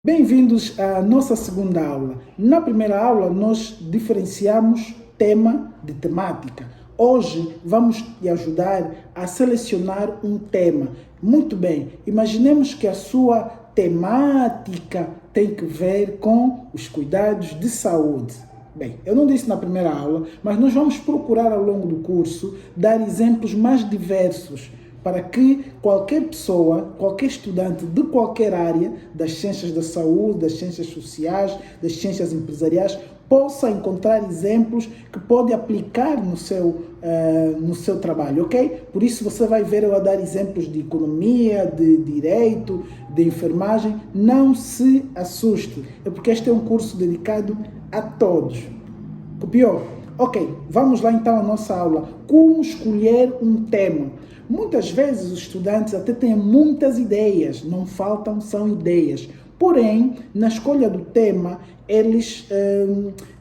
Bem-vindos à nossa segunda aula. Na primeira aula, nós diferenciamos tema de temática. Hoje, vamos te ajudar a selecionar um tema. Muito bem, imaginemos que a sua temática tem que ver com os cuidados de saúde. Bem, eu não disse na primeira aula, mas nós vamos procurar ao longo do curso dar exemplos mais diversos para que qualquer pessoa, qualquer estudante de qualquer área, das ciências da saúde, das ciências sociais, das ciências empresariais, possa encontrar exemplos que pode aplicar no seu trabalho, ok? Por isso você vai ver eu a dar exemplos de economia, de direito, de enfermagem. Não se assuste, é porque este é um curso dedicado a todos. Copiou? Ok, vamos lá então à nossa aula. Como escolher um tema? Muitas vezes os estudantes até têm muitas ideias, não faltam, são ideias. Porém, na escolha do tema, eles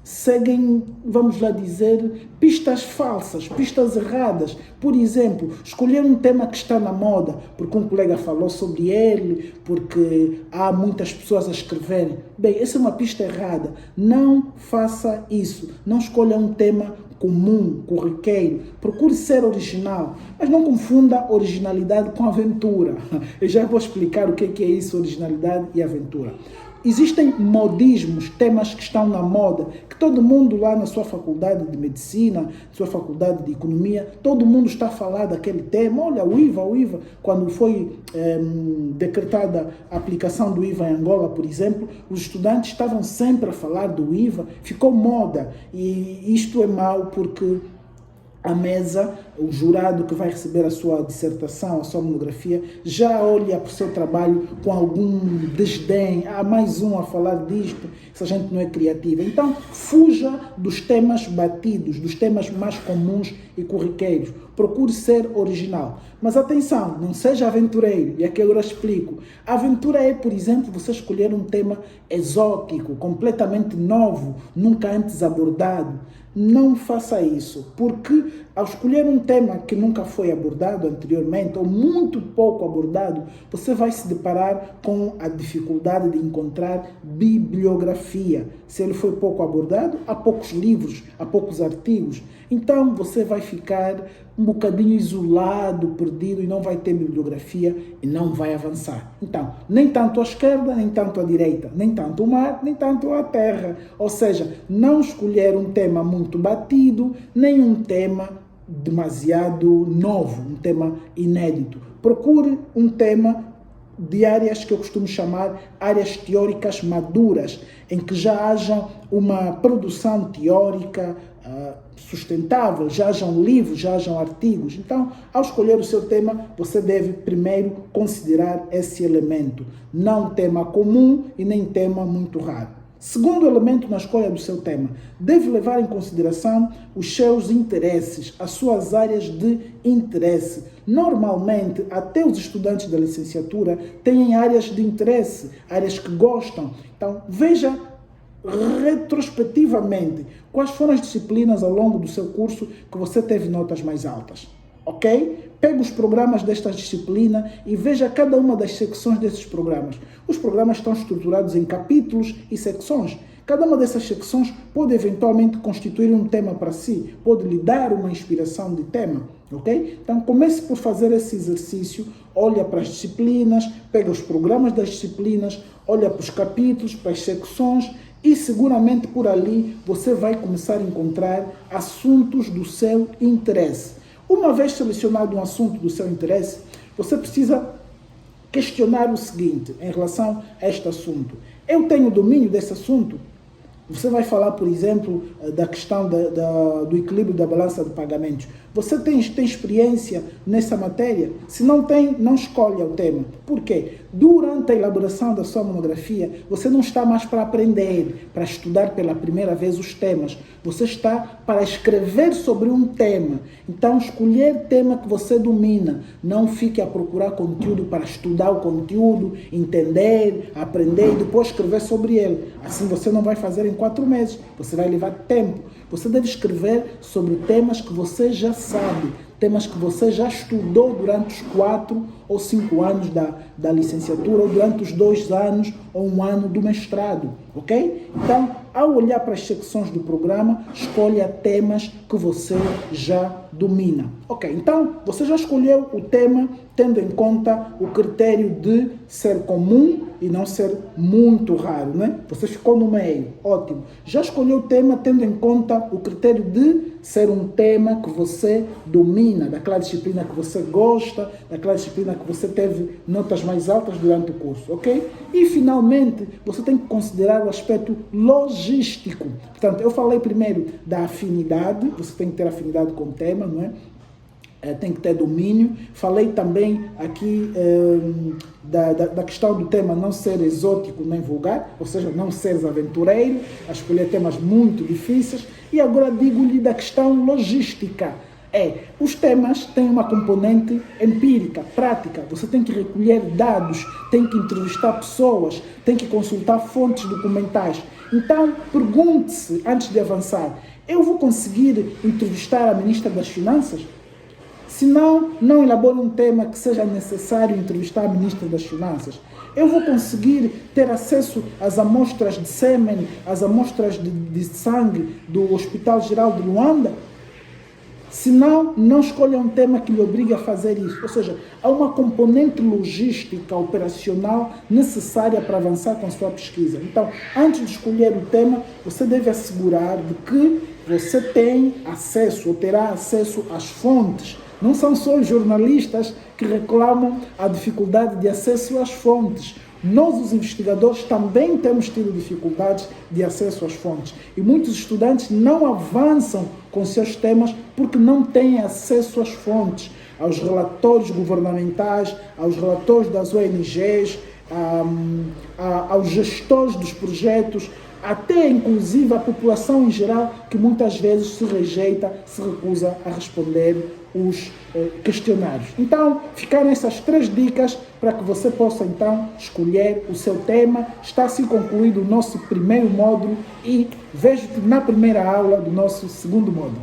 seguem, vamos lá dizer, pistas falsas, pistas erradas. Por exemplo, escolher um tema que está na moda, porque um colega falou sobre ele, porque há muitas pessoas a escreverem. Bem, essa é uma pista errada. Não faça isso. Não escolha um tema comum, corriqueiro. Procure ser original, mas não confunda originalidade com aventura. Eu já vou explicar o que é isso, originalidade e aventura. Existem modismos, temas que estão na moda, que todo mundo lá na sua faculdade de medicina, sua faculdade de economia, todo mundo está a falar daquele tema. Olha, o IVA, quando foi decretada a aplicação do IVA em Angola, por exemplo, os estudantes estavam sempre a falar do IVA, ficou moda, e isto é mau porque a mesa, o jurado que vai receber a sua dissertação, a sua monografia, já olha para o seu trabalho com algum desdém. Há mais um a falar disto, essa gente não é criativa. Então, fuja dos temas batidos, dos temas mais comuns e corriqueiros. Procure ser original. Mas atenção, não seja aventureiro, e aqui eu explico. A aventura é, por exemplo, você escolher um tema exótico, completamente novo, nunca antes abordado. Não faça isso, porque ao escolher um tema que nunca foi abordado anteriormente, ou muito pouco abordado, você vai se deparar com a dificuldade de encontrar bibliografia. Se ele foi pouco abordado, há poucos livros, há poucos artigos. Então você vai ficar um bocadinho isolado, perdido, e não vai ter bibliografia e não vai avançar. Então, nem tanto à esquerda, nem tanto à direita, nem tanto o mar, nem tanto a terra. Ou seja, não escolher um tema muito batido, nem um tema demasiado novo, um tema inédito. Procure um tema de áreas que eu costumo chamar áreas teóricas maduras, em que já haja uma produção teórica sustentável, já hajam livros, já hajam artigos. Então, ao escolher o seu tema, você deve primeiro considerar esse elemento. Não tema comum e nem tema muito raro. Segundo elemento na escolha do seu tema, deve levar em consideração os seus interesses, as suas áreas de interesse. Normalmente, até os estudantes da licenciatura têm áreas de interesse, áreas que gostam. Então, veja retrospectivamente quais foram as disciplinas ao longo do seu curso que você teve notas mais altas. Ok? Pega os programas desta disciplina e veja cada uma das secções desses programas. Os programas estão estruturados em capítulos e secções. Cada uma dessas secções pode eventualmente constituir um tema para si, pode lhe dar uma inspiração de tema, ok? Então comece por fazer esse exercício, olha para as disciplinas, pega os programas das disciplinas, olha para os capítulos, para as secções, e seguramente por ali você vai começar a encontrar assuntos do seu interesse. Uma vez selecionado um assunto do seu interesse, você precisa questionar o seguinte em relação a este assunto. Eu tenho domínio desse assunto? Você vai falar, por exemplo, da questão do equilíbrio da balança de pagamentos. Você tem experiência nessa matéria? Se não tem, não escolha o tema. Por quê? Durante a elaboração da sua monografia, você não está mais para aprender, para estudar pela primeira vez os temas. Você está para escrever sobre um tema. Então, escolher tema que você domina. Não fique a procurar conteúdo para estudar o conteúdo, entender, aprender e depois escrever sobre ele. Assim você não vai fazer em 4 meses. Você vai levar tempo. Você deve escrever sobre temas que você já sabe, temas que você já estudou durante os 4 ou 5 anos da licenciatura, ou durante os 2 anos ou 1 ano do mestrado, ok? Então, ao olhar para as secções do programa, escolha temas que você já domina. Ok, então você já escolheu o tema tendo em conta o critério de ser comum e não ser muito raro, né? Você ficou no meio, ótimo. Já escolheu o tema tendo em conta o critério de ser um tema que você domina, daquela disciplina que você gosta, daquela disciplina que você teve notas mais altas durante o curso, ok? E finalmente, você tem que considerar o aspecto logístico. Portanto, eu falei primeiro da afinidade, você tem que ter afinidade com o tema, não é? Tem que ter domínio. Falei também aqui da questão do tema não ser exótico nem vulgar, ou seja, não seres aventureiro, a escolher temas muito difíceis. E agora digo-lhe da questão logística. Os temas têm uma componente empírica, prática. Você tem que recolher dados, tem que entrevistar pessoas, tem que consultar fontes documentais. Então, pergunte-se, antes de avançar, eu vou conseguir entrevistar a Ministra das Finanças? Se não, não elabore um tema que seja necessário entrevistar a Ministra das Finanças. Eu vou conseguir ter acesso às amostras de sêmen, às amostras de sangue do Hospital Geral de Luanda? Se não, não escolha um tema que lhe obrigue a fazer isso. Ou seja, há uma componente logística, operacional necessária para avançar com a sua pesquisa. Então, antes de escolher o tema, você deve assegurar de que você tem acesso ou terá acesso às fontes. Não são só os jornalistas que reclamam a dificuldade de acesso às fontes. Nós, os investigadores, também temos tido dificuldades de acesso às fontes. E muitos estudantes não avançam com seus temas porque não têm acesso às fontes, aos relatórios governamentais, aos relatórios das ONGs, aos gestores dos projetos, até inclusive a população em geral, que muitas vezes se rejeita, se recusa a responder os questionários. Então, ficaram essas 3 dicas para que você possa então escolher o seu tema. Está assim concluído o nosso primeiro módulo e vejo-te na primeira aula do nosso segundo módulo.